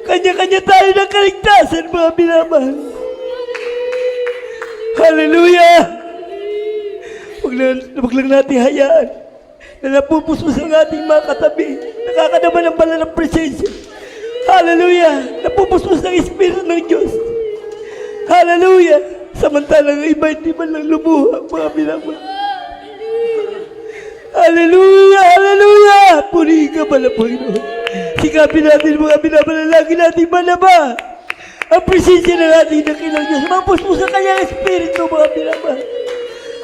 Kanya-kanya tayo ng kaligtasan, mga minamahal. Hallelujah! Huwag lang natin hayaan na napupustos ang ating mga katabi. Nakakadama ng banal ng presensya. Hallelujah! Napupustos ng Espiritu ng Diyos. Hallelujah! Samantalang iba hindi man lang lumuha, mga minamahal. Hallelujah! Hallelujah! Purihin ka pala, Panginoon. Sikapin natin mga binabalalagi natin manaba ang presensya ng ating dakilang Diyos. Mapuspo sa kanyang Espiritu, mga binamahal.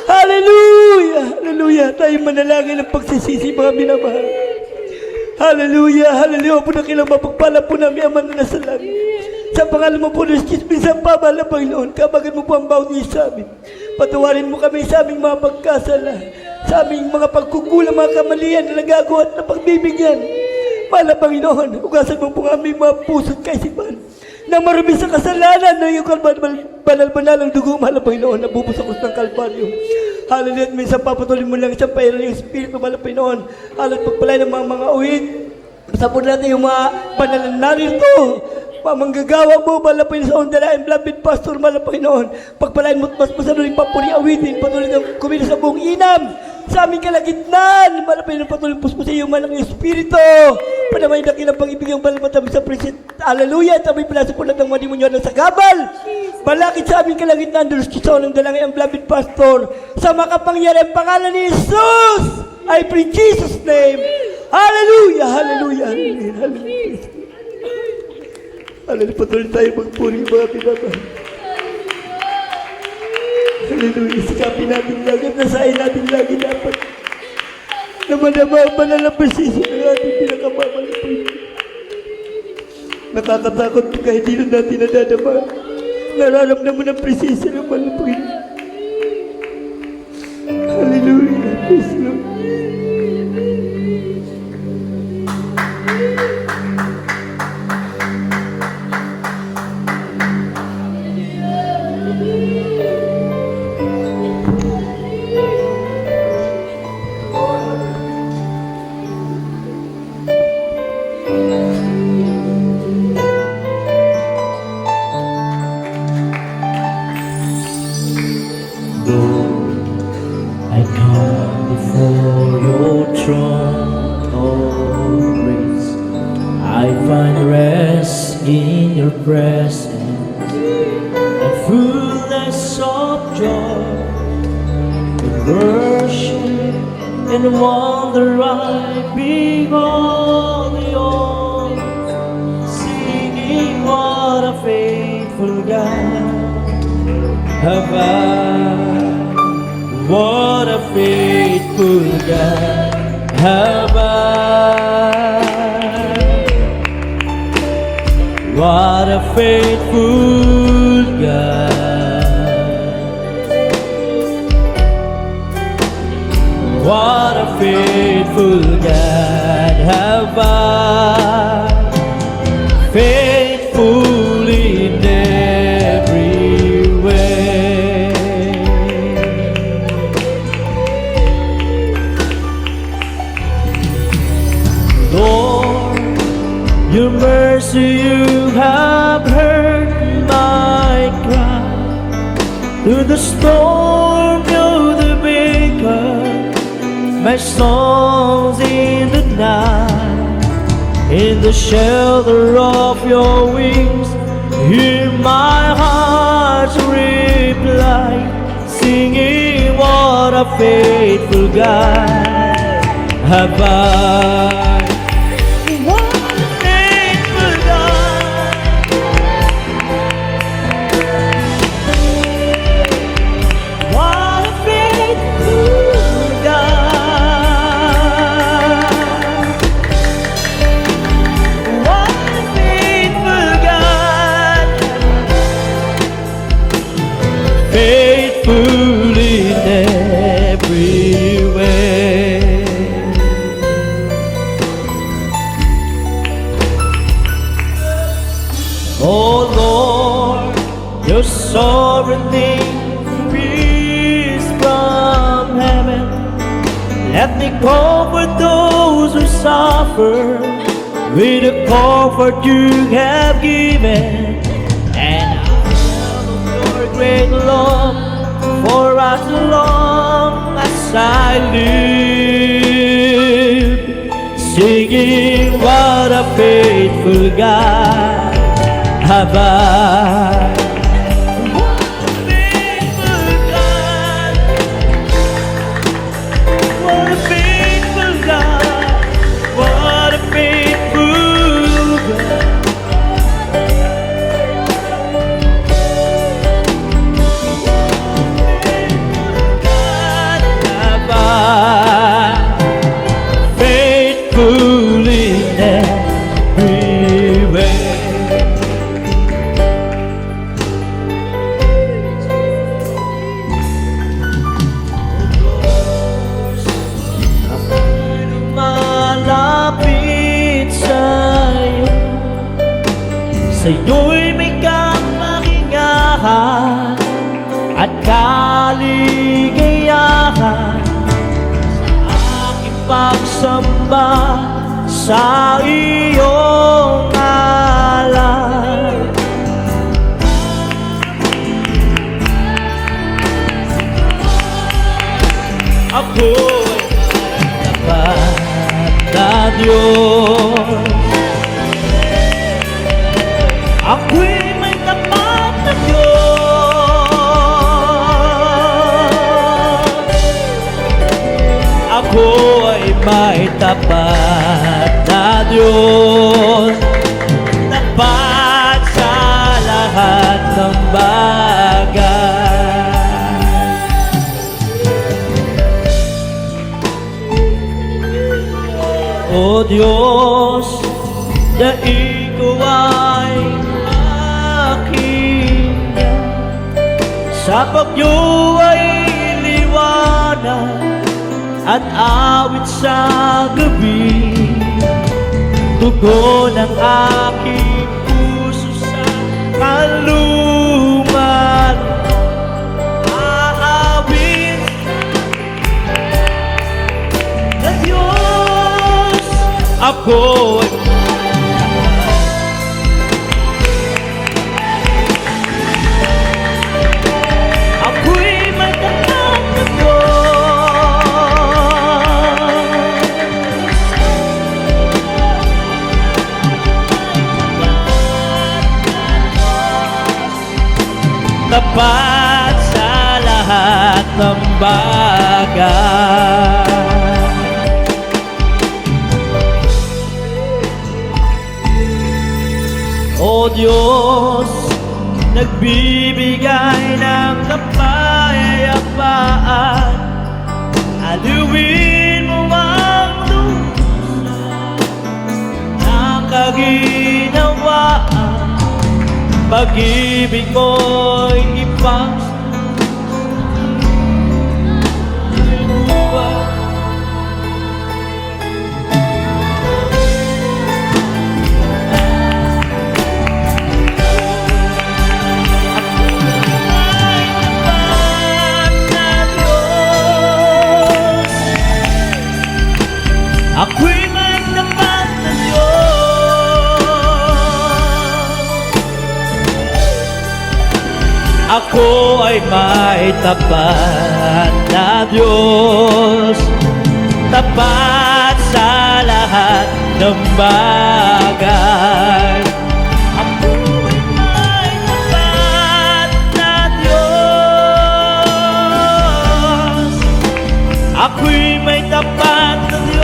Hallelujah! Hallelujah! Tayo manalangin ng pagsisisi, mga binamahal. Hallelujah! Hallelujah! Po na kilang mapagpala po namin, Ama na nasa langit. Sa pangalan mo po, Diyos, minsan pa, mahal na Panginoon, kabagan mo po ang bawat niyo sa amin. Patawarin mo kami sa aming mga pagkasala, sa aming mga pagkukulang, mga kamalian na nagagawa at na pagbibigyan. Mahal na Panginoon, ugasan mo po aming mga puso at kaisipan na marumi sa kasalanan na iyong banal-banal ang dugo, mahal na Panginoon, na bubusakos ng Kalbaryo. Hallelujah, at minsan papatuloy mo lang isang pairan ng Espiritu, mahal na Panginoon. Hallelujah, pagpalay ng mga uhit, pasapon natin yung mga banal na narito, pamanggagawa mo, mahal na Panginoon, sa ondalain, beloved pastor, mahal na Panginoon. Pagpalain mo, mas masalunin papuri awitin, patuloy ng kumila sa buong inam, sa aming kalagitnaan, mahal na Panginoon, patuloy puspusin yung malang Espiritu. Panamay na kilang pag-ibig yung mahal matabi sa present. Hallelujah, at aming pinasa po ng mga demonyo na sa gabal. Malakit sa aming kalagitnaan, Diyos Kiso, ng dalangin ang beloved pastor, sa makapangyarihan pangalan ni Jesus, I pray in Jesus' name. Hallelujah, hallelujah, hallelujah, hallelujah. Hallelujah, patuloy tayo magpuri mga pinamahal. Hallelujah, sikapin natin lagi, nasahin natin lagi dapat na manama ang banal na presensya ng ating pinakamamalapay. Nakakatakot kahit hindi na natin nadadama. Nararamdaman ang presensya ng malapay. Hallelujah, praise Lord. I come before your throne of grace. I find rest in your presence and fullness of joy. In worship and wonder I behold you, singing what a faithful God have I. What a faithful God have I. What a faithful God. What a faithful God have I. Faithful in every way. Lord, your mercy, you have heard my cry. Through the storm, you're the maker. My songs in the night, in the shelter of your wings, hear my heart's reply, singing what a faithful God have I. Faithful in every way. Oh Lord, your sovereignty, peace from heaven. Let me comfort those who suffer with a comfort you have given, and I love your great love for as long as I live, singing what a faithful God have I. What a faithful God, what a faithful God, what a faithful God. God have I, faithful in every way. Ako'y lumalapit sa'yo, sa'yo'y may kapahingahan at kaligayahan, aking pagsamba sa iyong ngalan. Ako'y tapat na Diyos, ako'y may tapat na Diyos, ako ay may tapat na Diyos, tapat sa lahat ng bagay. O Diyos, na ikaw ay aking sa bagyo ay liwanag at awit sa gabi, tugon ang aking puso sa kalungan. Aawit na Diyos, ako ay ako'y may tapat na tapat sa lahat ng bagay. O Diyos, nagbibigay ng kapayapaan, aliwin mo ang lusa ng kaginawaan, pag-ibig mo'y ipang ako'y may tapat na Diyos, ako ay may tapat na Diyos, tapat sa lahat ng bagay. Ako ay may tapat na Diyos, ako'y may tapat na Diyos,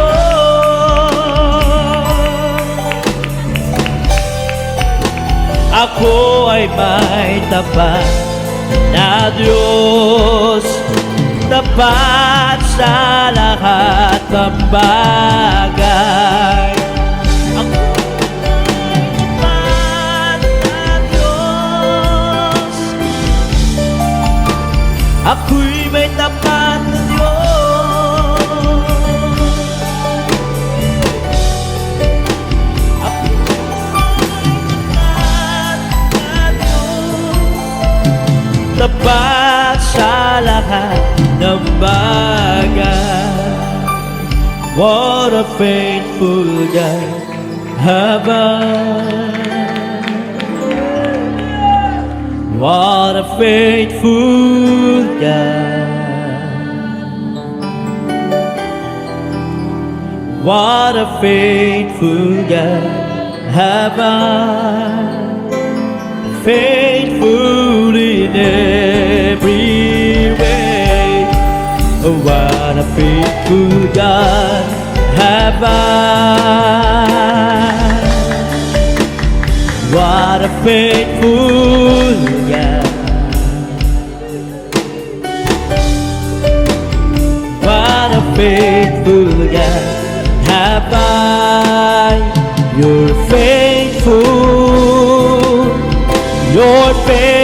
ako ay may tapat na Diyos, tapat sa lahat ng bagay. Ako ay tapat na Diyos, ako'y may tapat na Diyos, tapat sa lahat ng bagay. What a faithful God have I? What a faithful God. What a faithful God have I. Faithful in every way. Oh, what a faithful God have I. What a faithful God. What a faithful God have I. You're faithful. You're faithful.